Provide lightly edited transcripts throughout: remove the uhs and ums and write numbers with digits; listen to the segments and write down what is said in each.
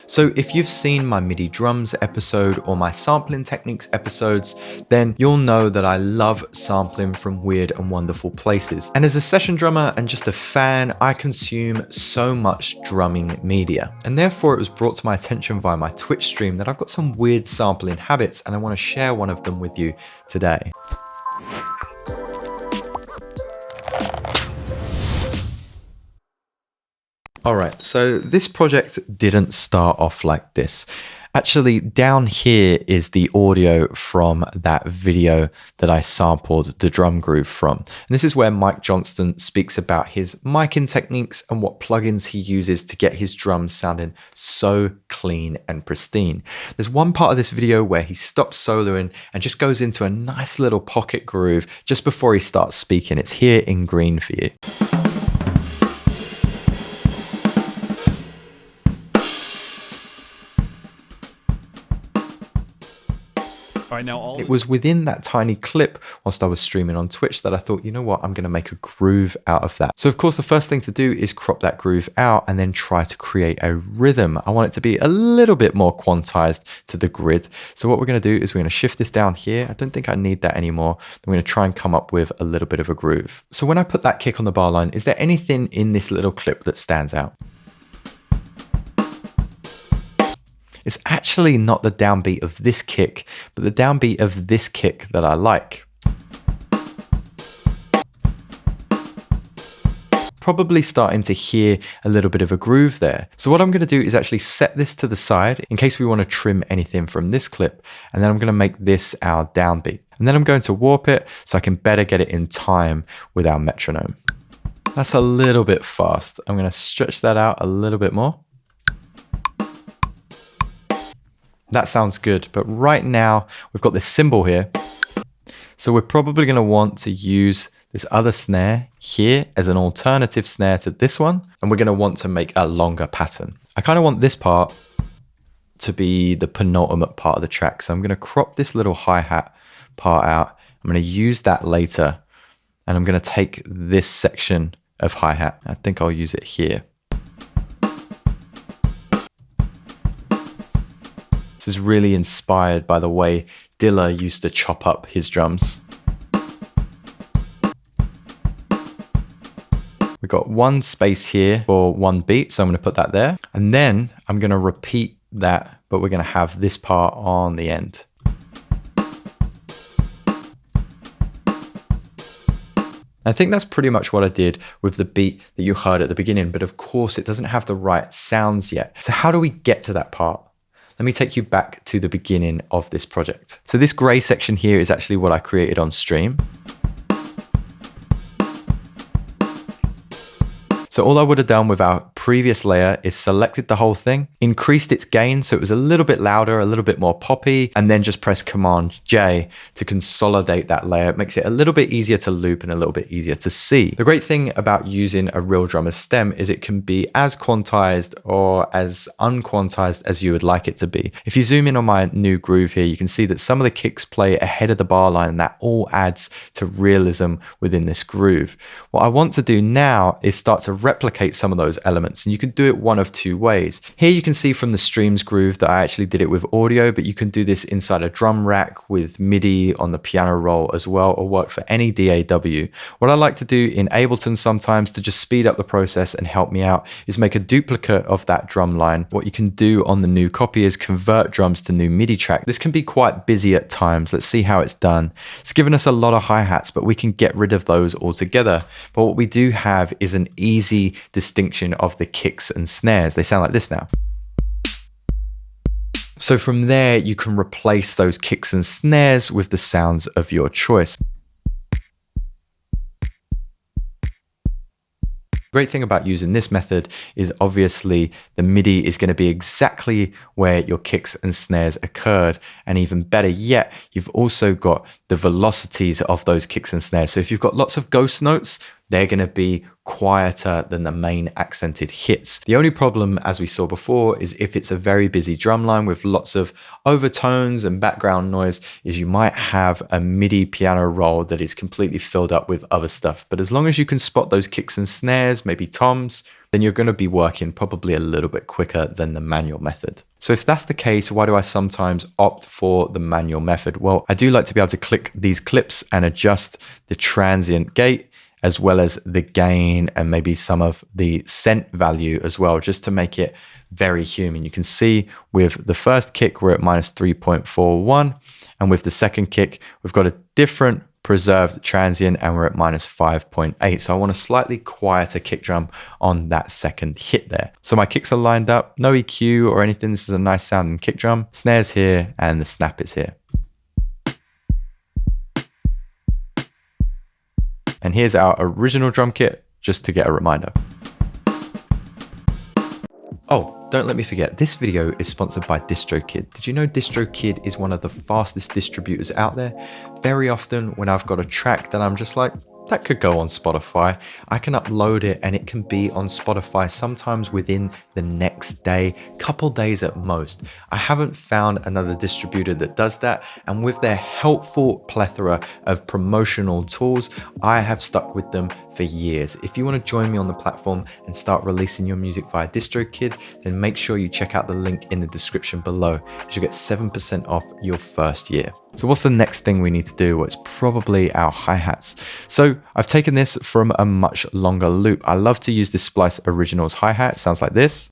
So if you've seen my MIDI drums episode or my sampling techniques episodes, then you'll know that I love sampling from weird and wonderful places. And as a session drummer and just a fan, I consume so much drumming media. And therefore it was brought to my attention via my Twitch stream that I've got some weird sampling habits and I want to share one of them with you today. Alright, so this project didn't start off like this. Actually, down here is the audio from that video that I sampled the drum groove from. And this is where Mike Johnston speaks about his miking techniques and what plugins he uses to get his drums sounding so clean and pristine. There's one part of this video where he stops soloing and just goes into a nice little pocket groove just before he starts speaking. It's here in green for you. It was within that tiny clip whilst I was streaming on Twitch that I thought, you know what, I'm going to make a groove out of that. So of course, the first thing to do is crop that groove out and then try to create a rhythm. I want it to be a little bit more quantized to the grid. So what we're going to do is we're going to shift this down here. I don't think I need that anymore. I'm going to try and come up with a little bit of a groove. So when I put that kick on the bar line, is there anything in this little clip that stands out? It's actually not the downbeat of this kick, but the downbeat of this kick that I like. Probably starting to hear a little bit of a groove there. So what I'm going to do is actually set this to the side in case we want to trim anything from this clip. And then I'm going to make this our downbeat. And then I'm going to warp it so I can better get it in time with our metronome. That's a little bit fast. I'm going to stretch that out a little bit more. That sounds good, but right now we've got this cymbal here. So we're probably going to want to use this other snare here as an alternative snare to this one. And we're going to want to make a longer pattern. I kind of want this part to be the penultimate part of the track. So I'm going to crop this little hi-hat part out. I'm going to use that later. And I'm going to take this section of hi-hat. I think I'll use it here. This is really inspired by the way Dilla used to chop up his drums. We've got one space here for one beat, so I'm going to put that there. And then I'm going to repeat that, but we're going to have this part on the end. I think that's pretty much what I did with the beat that you heard at the beginning, but of course it doesn't have the right sounds yet. So how do we get to that part? Let me take you back to the beginning of this project. So this gray section here is actually what I created on stream. So all I would have done with our previous layer is selected the whole thing, increased its gain so it was a little bit louder, a little bit more poppy, and then just press Command J to consolidate that layer. It makes it a little bit easier to loop and a little bit easier to see. The great thing about using a real drummer's stem is it can be as quantized or as unquantized as you would like it to be. If you zoom in on my new groove here, you can see that some of the kicks play ahead of the bar line, and that all adds to realism within this groove. What I want to do now is start to replicate some of those elements, and you can do it one of two ways. Here you can see from the streams groove that I actually did it with audio, but you can do this inside a drum rack with MIDI on the piano roll as well, or work for any DAW. What I like to do in Ableton sometimes to just speed up the process and help me out is make a duplicate of that drum line. What you can do on the new copy is convert drums to new MIDI track. This can be quite busy at times. Let's see how it's done. It's given us a lot of hi-hats, but we can get rid of those altogether. But what we do have is an easy distinction of the kicks and snares. They sound like this now. So from there, you can replace those kicks and snares with the sounds of your choice. The great thing about using this method is obviously the MIDI is going to be exactly where your kicks and snares occurred. And even better yet, you've also got the velocities of those kicks and snares. So if you've got lots of ghost notes, they're going to be quieter than the main accented hits. The only problem, as we saw before, is if it's a very busy drum line with lots of overtones and background noise, is you might have a MIDI piano roll that is completely filled up with other stuff. But as long as you can spot those kicks and snares, maybe toms, then you're going to be working probably a little bit quicker than the manual method. So if that's the case, why do I sometimes opt for the manual method? Well, I do like to be able to click these clips and adjust the transient gate, as well as the gain and maybe some of the scent value as well, just to make it very human. You can see with the first kick, we're at minus 3.41. And with the second kick, we've got a different preserved transient and we're at minus 5.8. So I want a slightly quieter kick drum on that second hit there. So my kicks are lined up, no EQ or anything. This is a nice sounding kick drum. Snares here and the snap is here. And here's our original drum kit, just to get a reminder. Oh, don't let me forget, this video is sponsored by DistroKid. Did you know DistroKid is one of the fastest distributors out there? Very often when I've got a track that I'm just like, that could go on Spotify, I can upload it and it can be on Spotify sometimes within the next day, couple days at most. I haven't found another distributor that does that, and with their helpful plethora of promotional tools, I have stuck with them for years. If you want to join me on the platform and start releasing your music via DistroKid, then make sure you check out the link in the description below. You'll get 7% off your first year. So what's the next thing we need to do? Well, it's probably our hi-hats. So I've taken this from a much longer loop. I love to use this Splice Originals hi-hat. It sounds like this.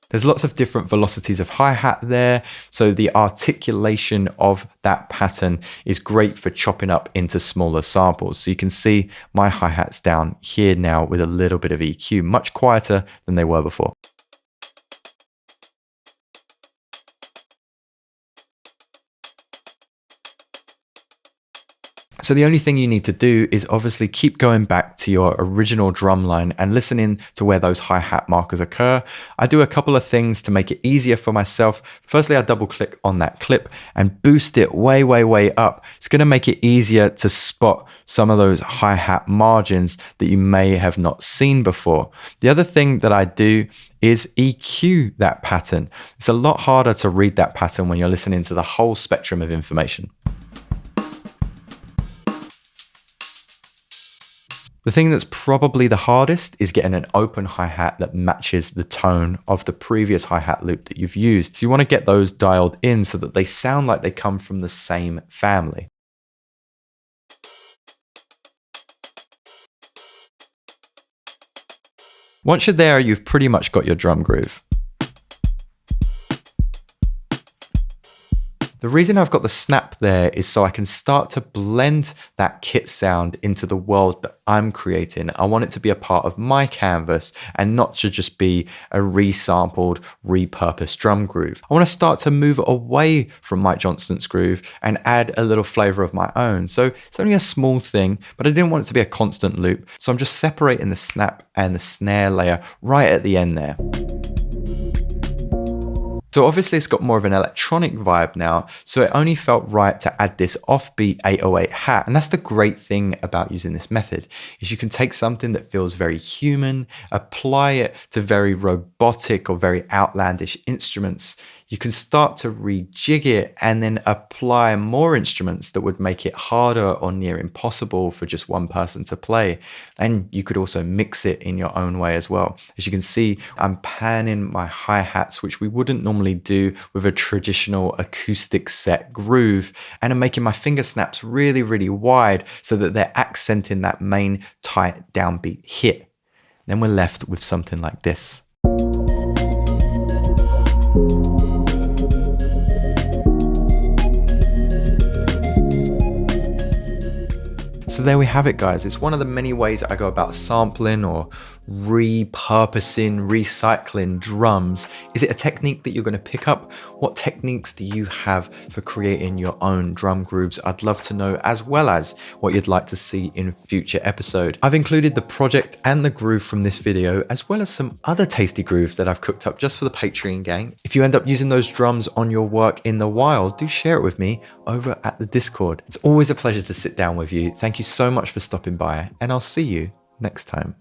There's lots of different velocities of hi-hat there. So the articulation of that pattern is great for chopping up into smaller samples. So you can see my hi-hats down here now with a little bit of EQ, much quieter than they were before. So the only thing you need to do is obviously keep going back to your original drum line and listening to where those hi-hat markers occur. I do a couple of things to make it easier for myself. Firstly, I double click on that clip and boost it way, way, way up. It's going to make it easier to spot some of those hi-hat margins that you may have not seen before. The other thing that I do is EQ that pattern. It's a lot harder to read that pattern when you're listening to the whole spectrum of information. The thing that's probably the hardest is getting an open hi-hat that matches the tone of the previous hi-hat loop that you've used. So you want to get those dialed in so that they sound like they come from the same family. Once you're there, you've pretty much got your drum groove. The reason I've got the snap there is so I can start to blend that kit sound into the world that I'm creating. I want it to be a part of my canvas and not to just be a resampled, repurposed drum groove. I want to start to move away from Mike Johnston's groove and add a little flavor of my own. So it's only a small thing, but I didn't want it to be a constant loop. So I'm just separating the snap and the snare layer right at the end there. So obviously it's got more of an electronic vibe now, so it only felt right to add this offbeat 808 hat. And that's the great thing about using this method, is you can take something that feels very human, apply it to very robotic or very outlandish instruments. You can start to rejig it and then apply more instruments that would make it harder or near impossible for just one person to play. And you could also mix it in your own way as well. As you can see, I'm panning my hi-hats, which we wouldn't normally do with a traditional acoustic set groove. And I'm making my finger snaps really, really wide so that they're accenting that main tight downbeat hit. Then we're left with something like this. So there we have it, guys. It's one of the many ways I go about sampling or repurposing, recycling drums? Is it a technique that you're going to pick up? What techniques do you have for creating your own drum grooves? I'd love to know, as well as what you'd like to see in future episode. I've included the project and the groove from this video, as well as some other tasty grooves that I've cooked up just for the Patreon gang. If you end up using those drums on your work in the wild, do share it with me over at the Discord. It's always a pleasure to sit down with you. Thank you so much for stopping by, and I'll see you next time.